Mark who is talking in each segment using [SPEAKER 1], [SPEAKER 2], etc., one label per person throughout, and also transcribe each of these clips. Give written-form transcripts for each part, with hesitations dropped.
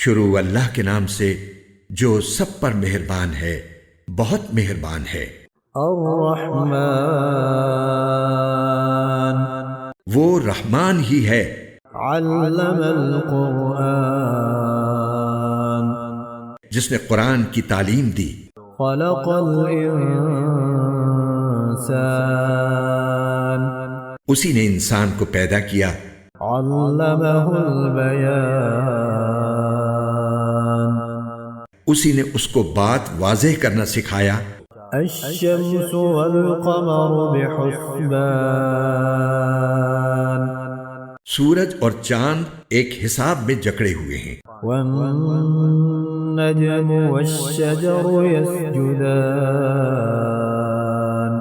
[SPEAKER 1] شروع اللہ کے نام سے جو سب پر مہربان ہے، بہت مہربان ہے۔
[SPEAKER 2] الرحمن
[SPEAKER 1] وہ رحمان ہی ہے۔
[SPEAKER 2] علم القرآن
[SPEAKER 1] جس نے قرآن کی تعلیم دی۔
[SPEAKER 2] خلق الانسان
[SPEAKER 1] اسی نے انسان کو پیدا کیا۔
[SPEAKER 2] علمہ البیان
[SPEAKER 1] اسی نے اس کو بات واضح کرنا سکھایا۔
[SPEAKER 2] الشمس والقمر بحسبان
[SPEAKER 1] سورج اور چاند ایک حساب میں جکڑے ہوئے ہیں۔
[SPEAKER 2] والنجم والشجر يسجدان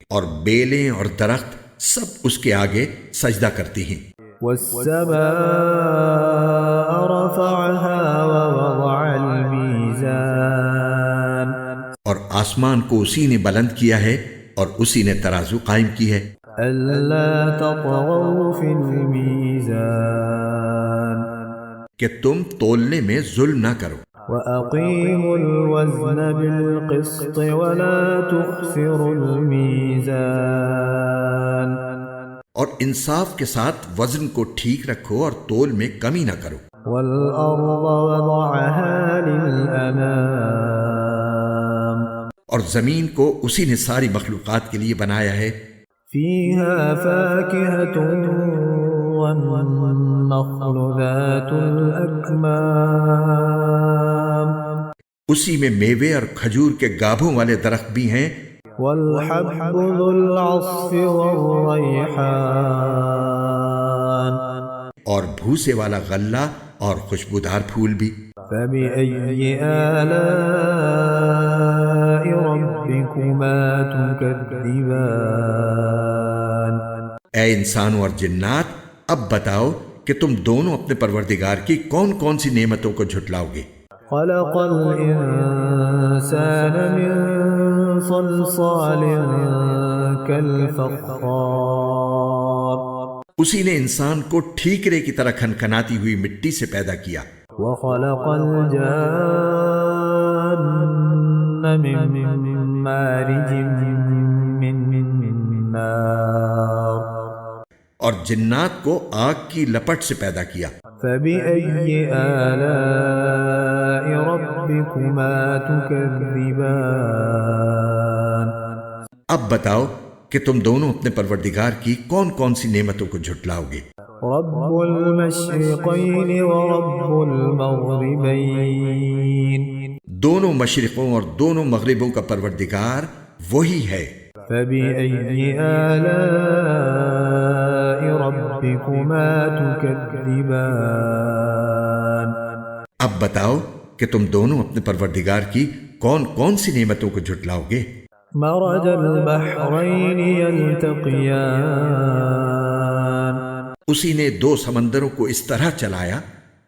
[SPEAKER 1] اور بیلیں اور درخت سب اس کے آگے سجدہ کرتی ہیں۔
[SPEAKER 2] والسماء رفعها ووضع الميزان
[SPEAKER 1] اور آسمان کو اسی نے بلند کیا ہے اور اسی نے ترازو قائم کی ہے۔
[SPEAKER 2] ألا تطغوا في الميزان
[SPEAKER 1] کہ تم تولنے میں ظلم نہ کرو۔
[SPEAKER 2] وأقيموا الوزن بالقسط ولا تخسروا الميزان
[SPEAKER 1] اور انصاف کے ساتھ وزن کو ٹھیک رکھو اور تول میں کمی نہ کرو۔
[SPEAKER 2] والأرض وضعها للأنام
[SPEAKER 1] اور زمین کو اسی نے ساری مخلوقات کے لیے بنایا ہے۔
[SPEAKER 2] فيها فاكهة والنخل ذات الأكمام
[SPEAKER 1] اسی میں میوے اور کھجور کے گابھوں والے درخت بھی ہیں۔
[SPEAKER 2] والحب ذو العصف والريحان
[SPEAKER 1] اور بھوسے والا غلہ اور خوشبودار پھول بھی۔
[SPEAKER 2] فبأي آلاء ربكما تكذبان
[SPEAKER 1] اے انسانوں اور جنات، اب بتاؤ کہ تم دونوں اپنے پروردگار کی کون کون سی نعمتوں کو جھٹلاؤ گے۔
[SPEAKER 2] خلق الإنسان من صلصال كالفخار
[SPEAKER 1] اسی نے انسان کو ٹھیکرے کی طرح کھنکھناتی ہوئی مٹی سے پیدا کیا۔
[SPEAKER 2] وخلق الجان من مارج من نار
[SPEAKER 1] اور جنات کو آگ کی لپٹ سے پیدا کیا۔
[SPEAKER 2] فبأي آلاء ربكما تكذبان
[SPEAKER 1] اب بتاؤ کہ تم دونوں اپنے پروردگار کی کون کون سی نعمتوں کو جھٹلاؤ گے۔
[SPEAKER 2] رب المشرقين ورب المغربين
[SPEAKER 1] دونوں مشرقوں اور دونوں مغربوں کا پروردگار وہی ہے۔
[SPEAKER 2] فبأي آلاء ربكما تكذبان
[SPEAKER 1] اب بتاؤ کہ تم دونوں اپنے پروردگار کی کون کون سی نعمتوں کو جھٹلاؤ گے۔
[SPEAKER 2] مرج البحرين يلتقيان
[SPEAKER 1] اسی نے دو سمندروں کو اس طرح چلایا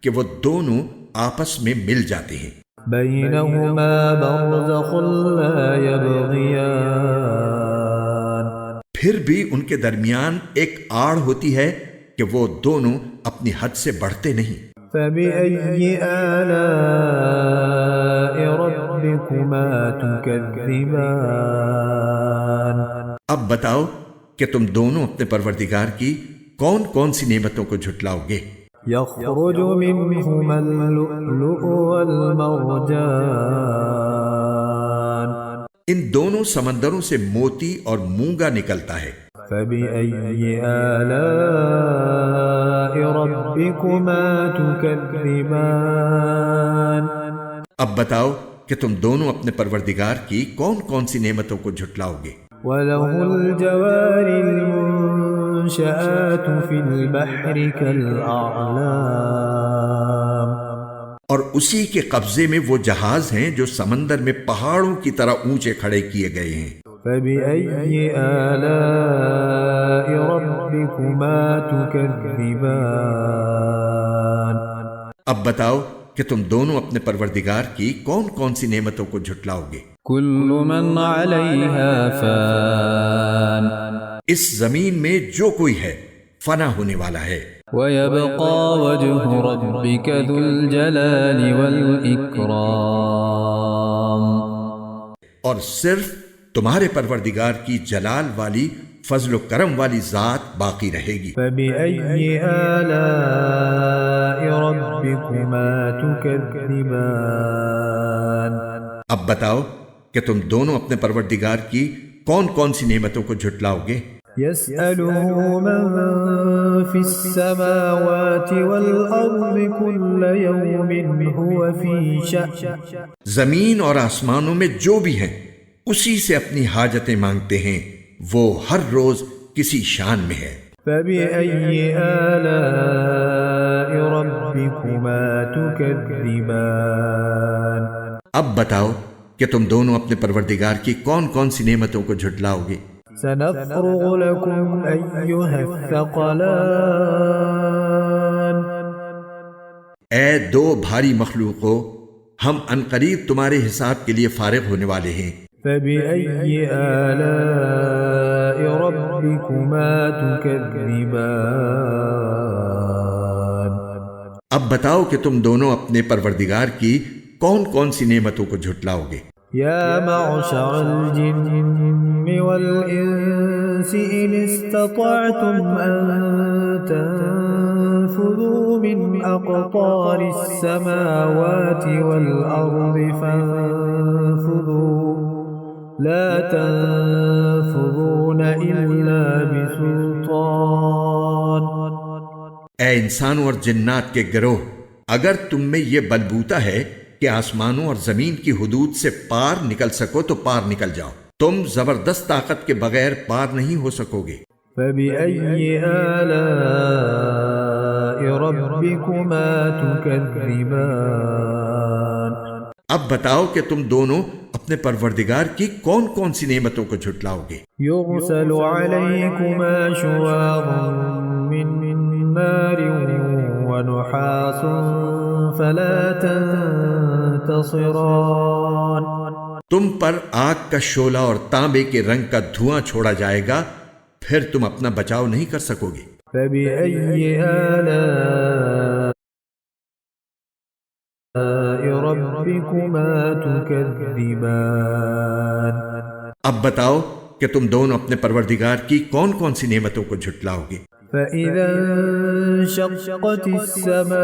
[SPEAKER 1] کہ وہ دونوں آپس میں مل جاتے ہیں۔
[SPEAKER 2] بينهما برزخ لا يبغيان
[SPEAKER 1] پھر بھی ان کے درمیان ایک آڑ ہوتی ہے کہ وہ دونوں اپنی حد سے بڑھتے نہیں۔
[SPEAKER 2] فبأي آلاء ربكما تكذبان
[SPEAKER 1] اب بتاؤ کہ تم دونوں اپنے پروردگار کی کون کون سی نعمتوں کو جھٹلاؤ گے۔
[SPEAKER 2] يخرج منهما اللؤلؤ والمرجان
[SPEAKER 1] ان دونوں سمندروں سے موتی اور مونگا نکلتا ہے۔
[SPEAKER 2] فبأي آلاء ربكما تكذبان
[SPEAKER 1] اب بتاؤ کہ تم دونوں اپنے پروردگار کی کون کون سی نعمتوں کو جھٹلاؤ گے۔
[SPEAKER 2] وله الجوار المنشآت في البحر كالأعلام
[SPEAKER 1] اور اسی کے قبضے میں وہ جہاز ہیں جو سمندر میں پہاڑوں کی طرح اونچے کھڑے کیے گئے ہیں۔
[SPEAKER 2] فبأي آلاء ربكما تكذبان
[SPEAKER 1] اب بتاؤ کہ تم دونوں اپنے پروردگار کی کون کون سی نعمتوں کو جھٹلاؤ گے۔
[SPEAKER 2] كل من عليها فان
[SPEAKER 1] اس زمین میں جو کوئی ہے فنا ہونے والا ہے۔
[SPEAKER 2] ويبقى وجه ربك ذو الجلال والإكرام.
[SPEAKER 1] اور صرف تمہارے پروردگار کی جلال والی فضل و کرم والی ذات باقی رہے گی.
[SPEAKER 2] فبأي آلاء ربكما تكذبان.
[SPEAKER 1] اب بتاؤ کہ تم دونوں اپنے پروردگار کی کون کون سی نعمتوں کو جھٹلاؤ گے؟
[SPEAKER 2] يسأله من في السماوات والأرض كل يوم هو في شأن.
[SPEAKER 1] زمین اور آسمانوں میں جو بھی ہیں اسی سے اپنی حاجتیں مانگتے ہیں، وہ ہر روز کسی شان میں ہے.
[SPEAKER 2] فبأي آلاء ربكما تكذبان.
[SPEAKER 1] اب بتاؤ کہ تم دونوں اپنے پروردگار کی کون کون سی نعمتوں کو جھٹلاؤ گے؟
[SPEAKER 2] سنفرغ لكم أيها الثقلان.
[SPEAKER 1] اے دو بھاری مخلوقوں، ہم عنقریب تمہارے حساب کے لیے فارغ ہونے والے ہیں.
[SPEAKER 2] فبأي آلاء ربكما تكذبان.
[SPEAKER 1] اب بتاؤ کہ تم دونوں اپنے پروردگار کی کون کون سی نعمتوں کو جھٹلاؤ گے؟
[SPEAKER 2] يا معشر الجن والإنس إن استطعتم أن تنفذوا من أقطار السماوات والأرض فانفذوا لا تنفذون إلا بسلطان.
[SPEAKER 1] اے انسانوں اور جنات کے گروہ، اگر تم میں یہ بلبوتا ہے کہ آسمانوں اور زمین کی حدود سے پار نکل سکو تو پار نکل جاؤ، تم زبردست طاقت کے بغیر پار نہیں ہو سکو گے.
[SPEAKER 2] فبأي آلاء ربكما تكذبان.
[SPEAKER 1] اب بتاؤ کہ تم دونوں اپنے پروردگار کی کون کون سی نعمتوں کو جھٹلاؤ گے؟
[SPEAKER 2] يرسل عليكما شواظ من نار ونحاس فلا تنتصران.
[SPEAKER 1] تم پر آگ کا شعلہ اور تانبے کے رنگ کا دھواں چھوڑا جائے گا، پھر تم اپنا بچاؤ نہیں کر سکو گے.
[SPEAKER 2] فبأي آلاء ربكما تكذبان.
[SPEAKER 1] اب بتاؤ کہ تم دونوں اپنے پروردگار کی کون کون سی نعمتوں کو جھٹلاؤ گے؟
[SPEAKER 2] فإذا انشقت السماء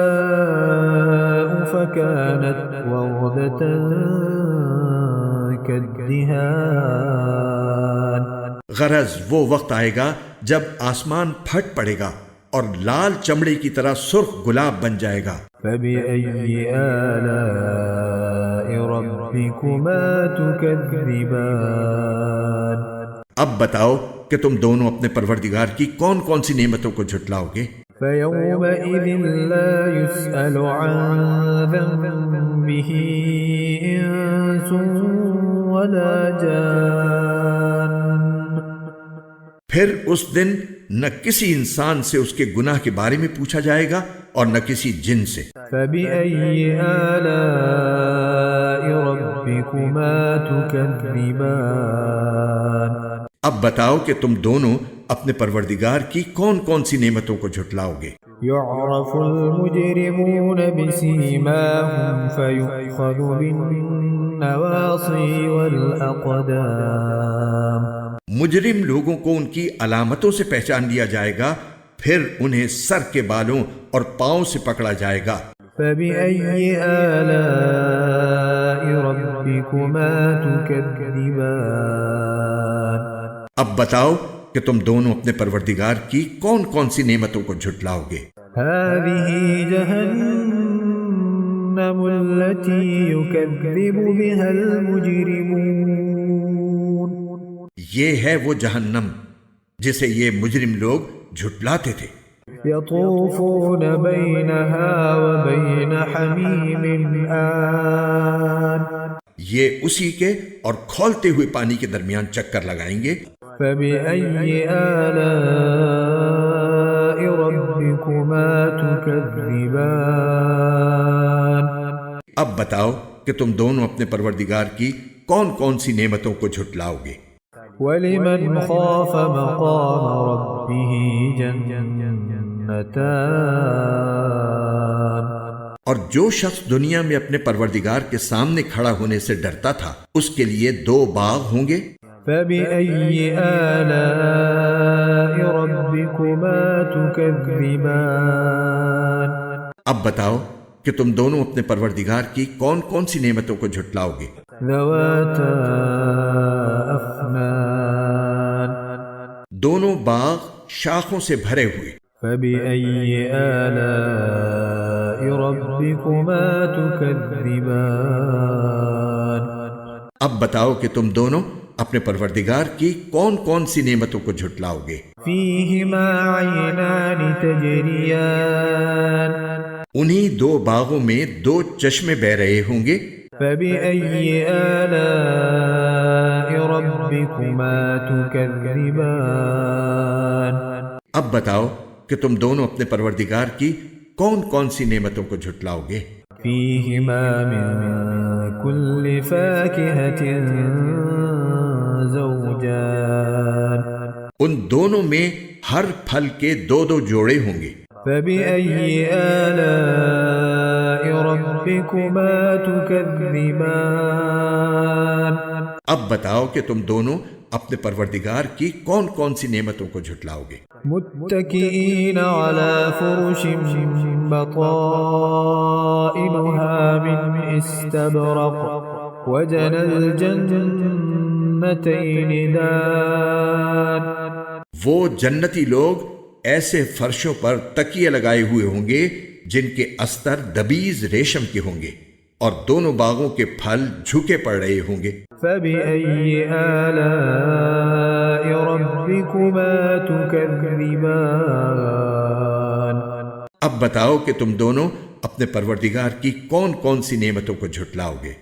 [SPEAKER 2] فكانت وردة كالدهان.
[SPEAKER 1] غرض وہ وقت آئے گا جب آسمان پھٹ پڑے گا اور لال چمڑے کی طرح سرخ گلاب بن جائے گا.
[SPEAKER 2] فبأي آلاء ربكما تكذبان.
[SPEAKER 1] اب بتاؤ کہ تم دونوں اپنے پروردگار کی کون کون سی نعمتوں کو جھٹلاؤ گے؟
[SPEAKER 2] فيومئذ لا يسأل عن ذنبه إنس ولا جان.
[SPEAKER 1] پھر اس دن نہ کسی انسان سے اس کے گناہ کے بارے میں پوچھا جائے گا اور نہ کسی جن سے.
[SPEAKER 2] فبأي آلاء ربكما تكذبان.
[SPEAKER 1] اب بتاؤ کہ تم دونوں اپنے پروردگار کی کون کون سی نعمتوں کو جھٹلاؤ گے؟
[SPEAKER 2] يعرف المجرمون بسيماهم فيؤخذ بالنواصي والأقدام.
[SPEAKER 1] مجرم لوگوں کو ان کی علامتوں سے پہچان لیا جائے گا، پھر انہیں سر کے بالوں اور پاؤں سے پکڑا جائے گا.
[SPEAKER 2] فبأي آلاء ربكما تكذبان.
[SPEAKER 1] اب بتاؤ کہ تم دونوں اپنے پروردگار کی کون کون سی نعمتوں کو جھٹلاؤ گے؟
[SPEAKER 2] هذه جهنم التي يكذب بها المجرمون.
[SPEAKER 1] یہ ہے وہ جہنم جسے یہ مجرم لوگ جھٹلاتے تھے.
[SPEAKER 2] يطوفون بينها وبين حميم آن.
[SPEAKER 1] یہ اسی کے اور کھولتے ہوئے پانی کے درمیان چکر لگائیں گے.
[SPEAKER 2] فبأي آلاء ربكما تكذبان.
[SPEAKER 1] اب بتاؤ کہ تم دونوں اپنے پروردگار کی کون کون سی نعمتوں کو جھٹلاؤ گے؟
[SPEAKER 2] ولمن خاف مقام ربه جنتان. جنتان
[SPEAKER 1] اور جو شخص دنیا میں اپنے پروردگار کے سامنے کھڑا ہونے سے ڈرتا تھا اس کے لیے 2 باغ ہوں گے۔
[SPEAKER 2] فبأي آلاء ربكما تكذبان
[SPEAKER 1] اب بتاؤ کہ تم دونوں اپنے پروردگار کی کون کون سی نعمتوں کو جھٹلاؤ گے؟
[SPEAKER 2] ذواتا أفنان
[SPEAKER 1] دونوں باغ شاخوں سے بھرے ہوئے۔
[SPEAKER 2] فبأي آلاء ربكما تكذبان
[SPEAKER 1] اب بتاؤ کہ تم دونوں اپنے پروردگار کی کون کون سی نعمتوں کو جھٹلاؤ گے؟
[SPEAKER 2] فيهما عينان تجريان
[SPEAKER 1] انہی 2 باغوں میں 2 چشمے بہ رہے ہوں گے۔
[SPEAKER 2] فبأي آلاء ربكما تكذبان
[SPEAKER 1] اب بتاؤ کہ تم دونوں اپنے پروردگار کی کون کون سی نعمتوں کو جھٹلاؤ گے؟
[SPEAKER 2] فيهما من كل فاكهة زوجان
[SPEAKER 1] ان دونوں میں ہر پھل کے 2 جوڑے ہوں گے۔
[SPEAKER 2] فبأي آلاء ربكما تكذبان
[SPEAKER 1] اب بتاؤ کہ تم دونوں اپنے پروردگار کی کون کون سی نعمتوں کو جھٹلاؤ گے؟
[SPEAKER 2] متكئين على فرش بطائنها من استبرق وجنى الجنتين دان
[SPEAKER 1] وہ جنتی لوگ ایسے فرشوں پر تکیے لگائے ہوئے ہوں گے جن کے استر دبیز ریشم کے ہوں گے اور دونوں باغوں کے پھل جھکے پڑ رہے ہوں گے۔
[SPEAKER 2] فبأي آلاء ربكما تكذبان
[SPEAKER 1] اب بتاؤ کہ تم دونوں اپنے پروردگار کی کون کون سی نعمتوں کو جھٹلاؤ گے؟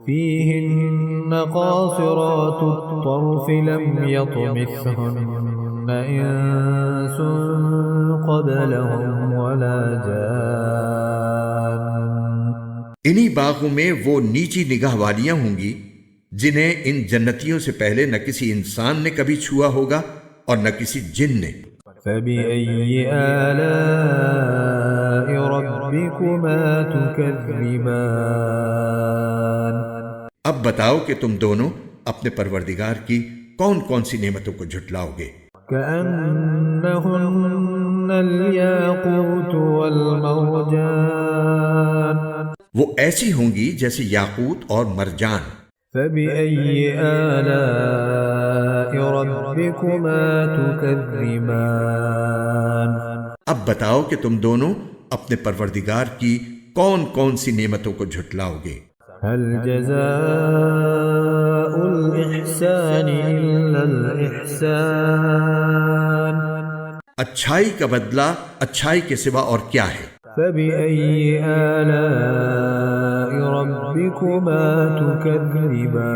[SPEAKER 2] فيهن قاصرات الطرف لم يطمثهن إنس قبلهم ولا جان
[SPEAKER 1] انہی باغوں میں وہ نیچی نگاہ والیاں ہوں گی جنہیں ان جنتیوں سے پہلے نہ کسی انسان نے کبھی چھوا ہوگا اور نہ کسی جن نے۔
[SPEAKER 2] فبأي آلاء ربكما تكذبان
[SPEAKER 1] اب بتاؤ کہ تم دونوں اپنے پروردگار کی کون کون سی نعمتوں کو جھٹلاؤ گے؟
[SPEAKER 2] كأنهن الياقوت والمرجان
[SPEAKER 1] وہ ایسی ہوں گی جیسے یاقوت اور مرجان۔
[SPEAKER 2] فبأي آلاء ربكما تكذبان
[SPEAKER 1] اب بتاؤ کہ تم دونوں اپنے پروردگار کی کون کون سی نعمتوں کو جھٹلاؤ گے؟
[SPEAKER 2] هل جزاء الإحسان إلا الإحسان
[SPEAKER 1] اچھائی کا بدلہ اچھائی کے سوا اور کیا ہے؟
[SPEAKER 2] فبأي آلاء ربكما تكذبان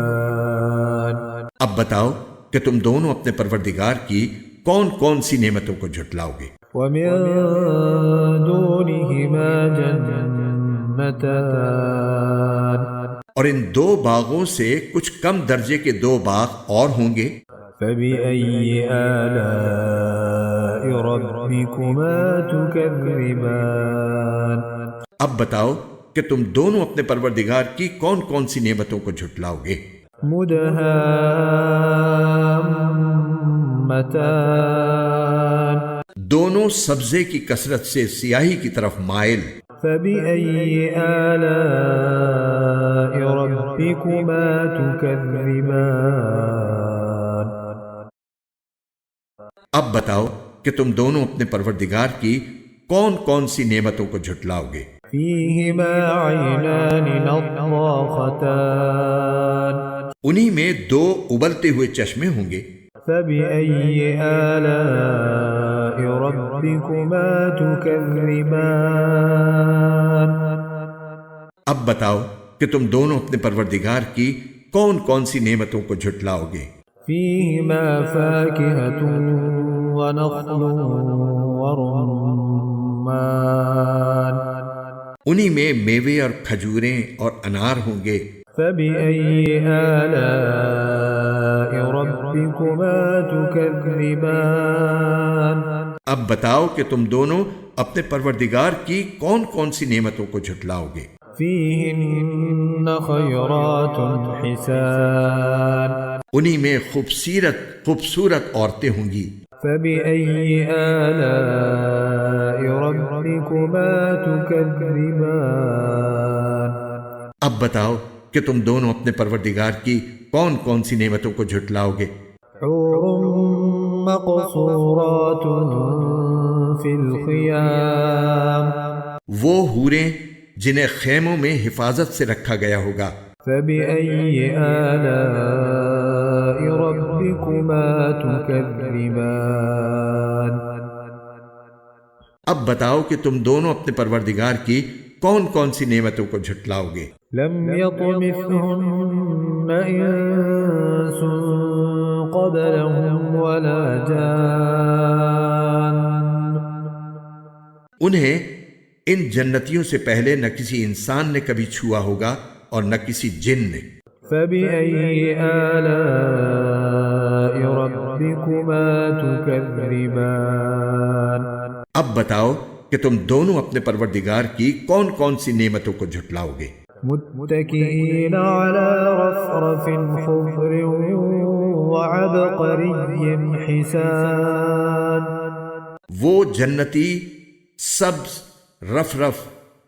[SPEAKER 1] اب بتاؤ کہ تم دونوں اپنے پروردگار کی کون کون سی نعمتوں کو جھٹلاؤ گے؟
[SPEAKER 2] ومن دونهما جنتان
[SPEAKER 1] اور ان 2 باغوں سے کچھ کم درجے کے 2 باغ اور ہوں گے۔
[SPEAKER 2] فبأي آلاء ربكما تكذبان
[SPEAKER 1] اب بتاؤ کہ تم دونوں اپنے پروردگار کی کون کون سی نعمتوں کو جھٹلاؤ گے؟
[SPEAKER 2] مدهامتان
[SPEAKER 1] دونوں سبزے کی کثرت سے سیاہی کی طرف مائل۔
[SPEAKER 2] فبأي آلاء ربكما تكذبان
[SPEAKER 1] اب بتاؤ کہ تم دونوں اپنے پروردگار کی کون کون سی نعمتوں کو جھٹلاؤ گے؟
[SPEAKER 2] فيهما عينان نضاختان
[SPEAKER 1] انہی میں 2 ابلتے ہوئے چشمے ہوں گے۔
[SPEAKER 2] فبأي آلاء ربكما تكذبان
[SPEAKER 1] اب بتاؤ کہ تم دونوں اپنے پروردگار کی کون کون سی نعمتوں کو جھٹلاؤ گے؟
[SPEAKER 2] فيهما فاكهة ونخل ورمان
[SPEAKER 1] انہی میں میوے اور کھجوریں اور انار ہوں گے۔
[SPEAKER 2] فبأي آلاء ربكما تكذبان
[SPEAKER 1] اب بتاؤ کہ تم دونوں اپنے پروردگار کی کون کون سی نعمتوں کو جھٹلاؤ گے؟
[SPEAKER 2] فيهن خيرات حسان
[SPEAKER 1] انہی میں خوبصورت عورتیں ہوں گی۔
[SPEAKER 2] فبأي آلاء ربكما تكذبان
[SPEAKER 1] اب بتاؤ کہ تم دونوں اپنے پروردگار کی کون کون سی نعمتوں کو جھٹلاؤ گے؟
[SPEAKER 2] حور مقصورات في الخيام
[SPEAKER 1] وہ حوریں جنہیں خیموں میں حفاظت سے رکھا گیا ہوگا۔
[SPEAKER 2] فبأي آلاء ربكما تكذبان
[SPEAKER 1] اب بتاؤ کہ تم دونوں اپنے پروردگار کی کون کون سی نعمتوں کو جھٹلاؤ گے؟
[SPEAKER 2] لم يطمثهن إنس قبلهم ولا جان
[SPEAKER 1] انہیں ان جنتیوں سے پہلے نہ کسی انسان نے کبھی چھوا ہوگا اور نہ کسی جن نے۔
[SPEAKER 2] فبأي آلاء ربكما تكذبان
[SPEAKER 1] اب بتاؤ کہ تم دونوں اپنے پروردگار کی کون کون سی نعمتوں کو جھٹلاؤ گے؟
[SPEAKER 2] متكئين على رفرف خضر وعبقري حسان
[SPEAKER 1] وہ جنتی سبز رف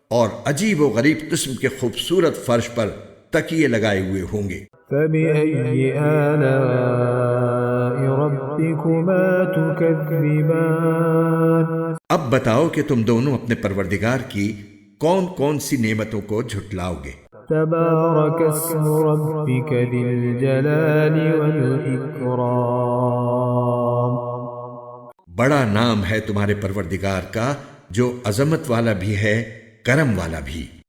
[SPEAKER 1] اور عجیب و غریب قسم کے خوبصورت فرش پر تکیے لگائے ہوئے ہوں گے۔
[SPEAKER 2] فبأي آلاء ربكما تكذبان
[SPEAKER 1] اب بتاؤ کہ تم دونوں اپنے پروردگار کی کون کون سی نعمتوں کو جھٹلاؤ گے؟
[SPEAKER 2] تبارك اسم ربك ذي الجلال والإكرام
[SPEAKER 1] بڑا نام ہے تمہارے پروردگار کا جو عظمت والا بھی ہے، کرم والا بھی۔